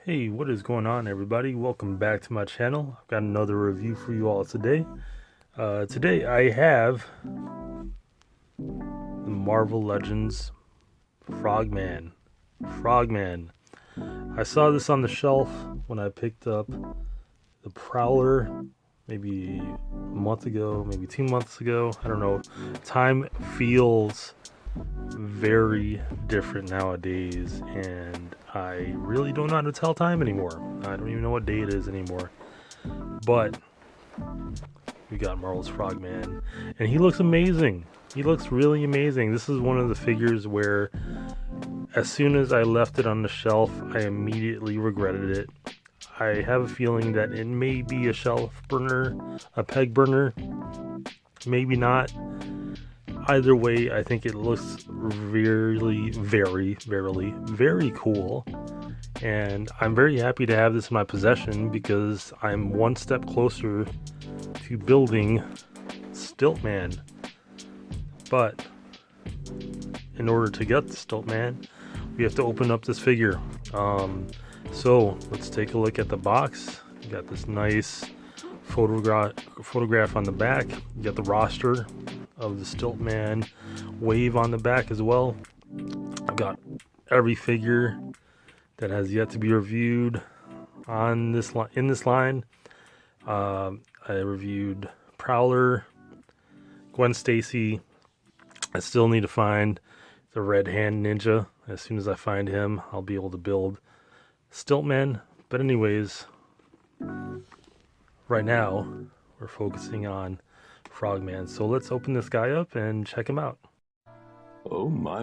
Hey, what is going on, everybody? Welcome back to my channel. I've got another review for you all today. Today I have the Marvel Legends Frogman. I saw this on the shelf when I picked up the Prowler maybe a month ago, maybe 2 months ago. I don't know. Time feels very different nowadays, and I really don't know how to tell time anymore. I don't even know what day it is anymore. But we got Marvel's Frogman, and he looks amazing. He looks really amazing. This is one of the figures where as soon as I left it on the shelf, I immediately regretted it. I have a feeling that it may be a shelf burner, a peg burner, maybe not. Either way, I think it looks really, very cool. And I'm very happy to have this in my possession because I'm one step closer to building Stiltman. But in order to get the Stiltman, we have to open up this figure. So let's take a look at the box. You got this nice photograph on the back. You got the roster of the Stiltman wave on the back as well. I've got every figure that has yet to be reviewed on this in this line. I reviewed Prowler, Gwen Stacy. I still need to find the Red Hand Ninja. As soon as I find him, I'll be able to build Stiltman. But anyways, right now we're focusing on Frogman. So let's open this guy up and check him out. Oh my.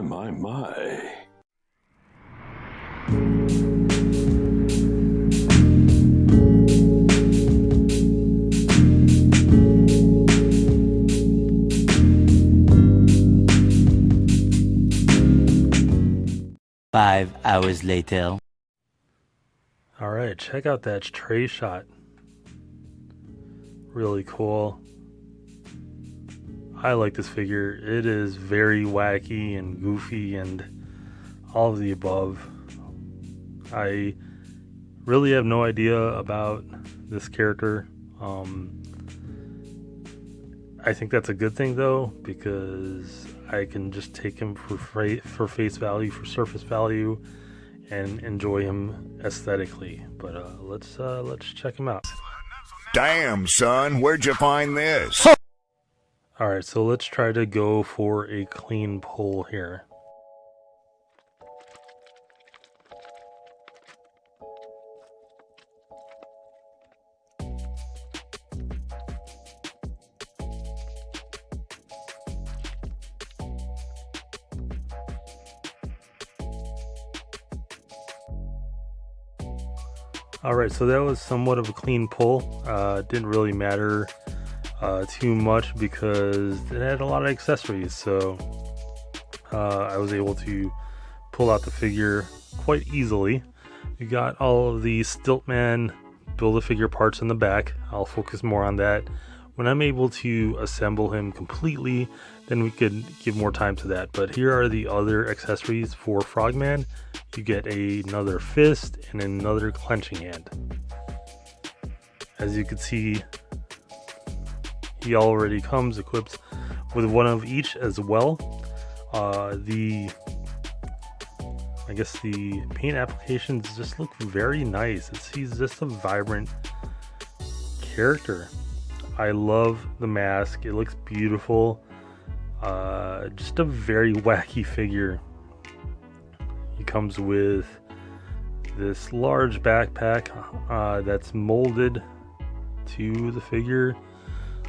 5 hours later. Alright, check out that tray shot. Really cool. I like this figure. It is very wacky and goofy and all of the above. I really have no idea about this character. I think that's a good thing though, because I can just take him for face value, for surface value, and enjoy him aesthetically. But let's check him out. Damn, son, where'd you find this? Alright, so let's try to go for a clean pull here. Alright, so that was somewhat of a clean pull. Didn't really matter too much because it had a lot of accessories, so I was able to pull out the figure quite easily. You got all of the Stiltman Build-A-Figure parts in the back. I'll focus more on that. When I'm able to assemble him completely, then we could give more time to that. But here are the other accessories for Frogman. You get another fist and another clenching hand. As you can see, he already comes equipped with one of each as well. I guess the paint applications just look very nice. He's just a vibrant character. I love the mask. It looks beautiful. Just a very wacky figure. He comes with this large backpack that's molded to the figure.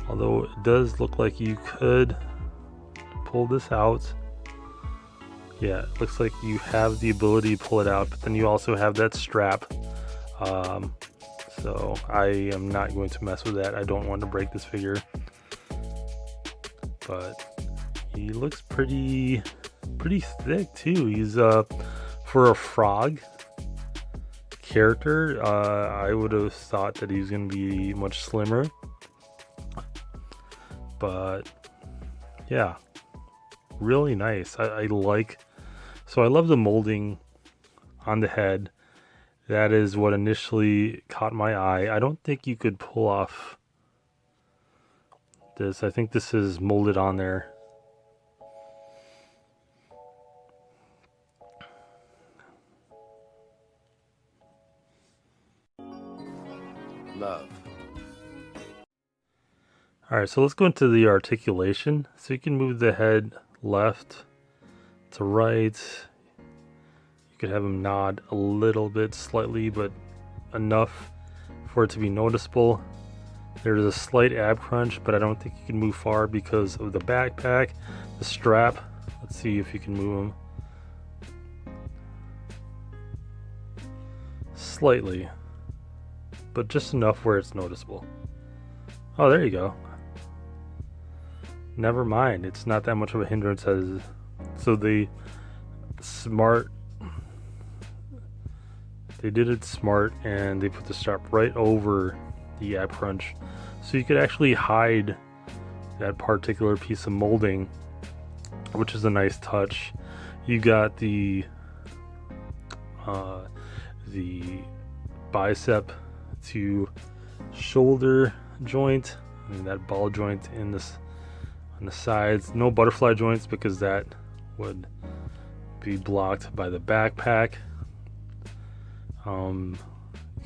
Although it does look like you could pull this out. Yeah, it looks like you have the ability to pull it out, but then you also have that strap. So I am not going to mess with that. I don't want to break this figure. But he looks pretty thick too. He's for a frog character, I would have thought that he was going to be much slimmer. But yeah, really nice. I love the molding on the head. That is what initially caught my eye. I don't think you could pull off this. I think this is molded on there. Love. Alright, so let's go into the articulation. So you can move the head left to right. You could have him nod a little bit, slightly, but enough for it to be noticeable. There's a slight ab crunch, but I don't think you can move far because of the backpack, the strap. Let's see if you can move him. Slightly, but just enough where it's noticeable. Oh, there you go. Never mind, it's not that much of a hindrance as... So they did it smart, and they put the strap right over the ab crunch, so you could actually hide that particular piece of molding, which is a nice touch. You got the bicep to shoulder joint, and that ball joint in this on the sides. No butterfly joints because that would be blocked by the backpack. You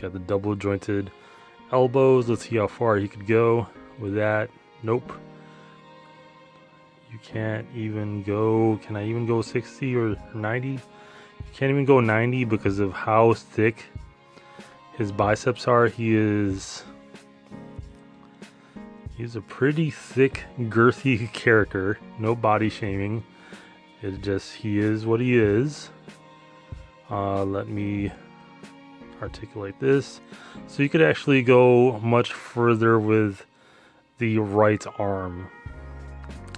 got the double jointed elbows. Let's see how far he could go with that. Nope. You can't even go. Can I even go 60 or 90? You can't even go 90 because of how thick his biceps are. He's a pretty thick, girthy character. No body shaming. It's just he is what he is. Let me articulate this. So you could actually go much further with the right arm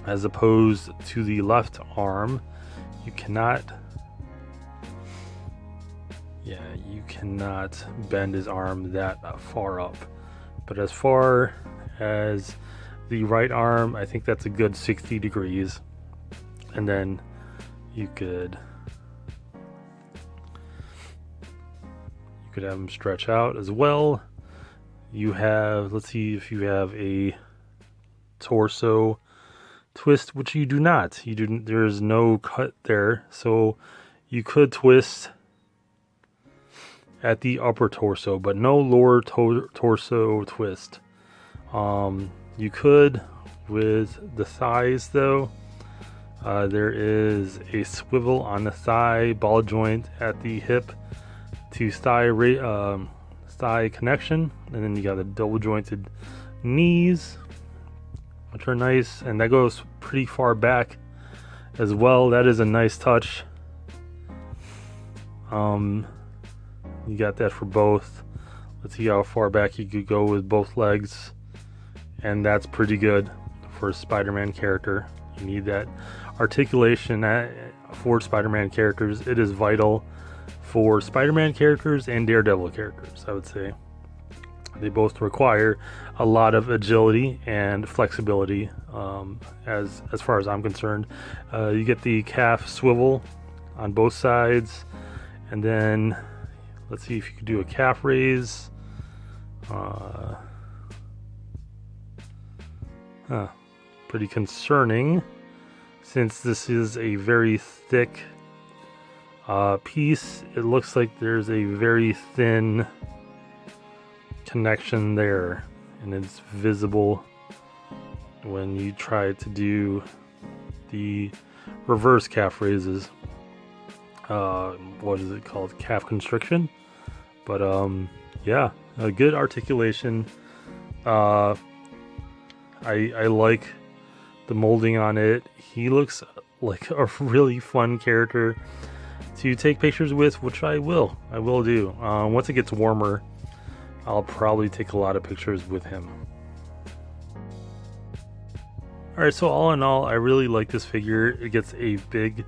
as opposed to the left arm. You cannot bend his arm that far up. But as far as the right arm, I think that's a good 60 degrees. And then you could have them stretch out as well. You have, let's see if you have a torso twist, which you do not. There's no cut there, so you could twist at the upper torso, but no lower torso twist. You could with the thighs though. There is a swivel on the thigh, ball joint at the hip to thigh connection, and then you got the double jointed knees, which are nice, and that goes pretty far back as well. That is a nice touch. You got that for both. Let's see how far back you could go with both legs, and that's pretty good for a Spider-Man character. You need that articulation for Spider-Man characters. It is vital for Spider-Man characters and Daredevil characters, I would say. They both require a lot of agility and flexibility, as far as I'm concerned. You get the calf swivel on both sides, and then let's see if you could do a calf raise. Pretty concerning, since this is a very thick piece. It looks like there's a very thin connection there, and it's visible when you try to do the reverse calf raises. What is it called? Calf constriction. But yeah, a good articulation. I like the molding on it. He looks like a really fun character to take pictures with, which I will do. Once it gets warmer, I'll probably take a lot of pictures with him. Alright, so all in all, I really like this figure. It gets a big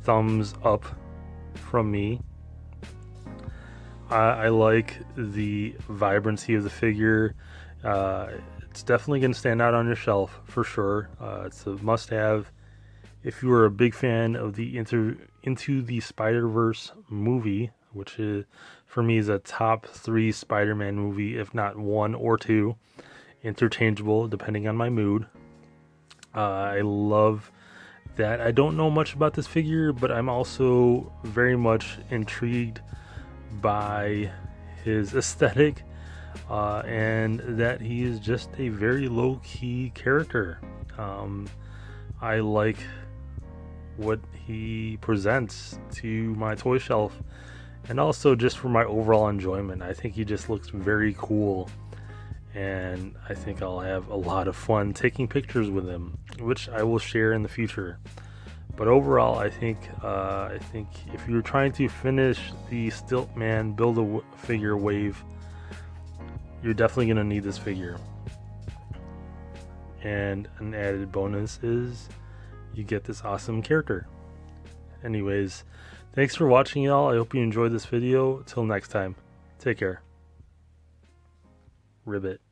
thumbs up from me. I like the vibrancy of the figure. It's definitely going to stand out on your shelf for sure. It's a must-have if you are a big fan of the Into the Spiderverse movie, which is for me is a top 3 Spider-Man movie, if not 1 or 2. Interchangeable depending on my mood. I love that. I don't know much about this figure, but I'm also very much intrigued by his aesthetic, and that he is just a very low-key character. I like what he presents to my toy shelf, and also just for my overall enjoyment. I think he just looks very cool, and I think I'll have a lot of fun taking pictures with him, which I will share in the future. But overall, I think if you're trying to finish the Stilt Man Build-A-Figure wave, you're definitely going to need this figure. And an added bonus is you get this awesome character. Anyways, thanks for watching, y'all. I hope you enjoyed this video. Till next time, take care. Ribbit.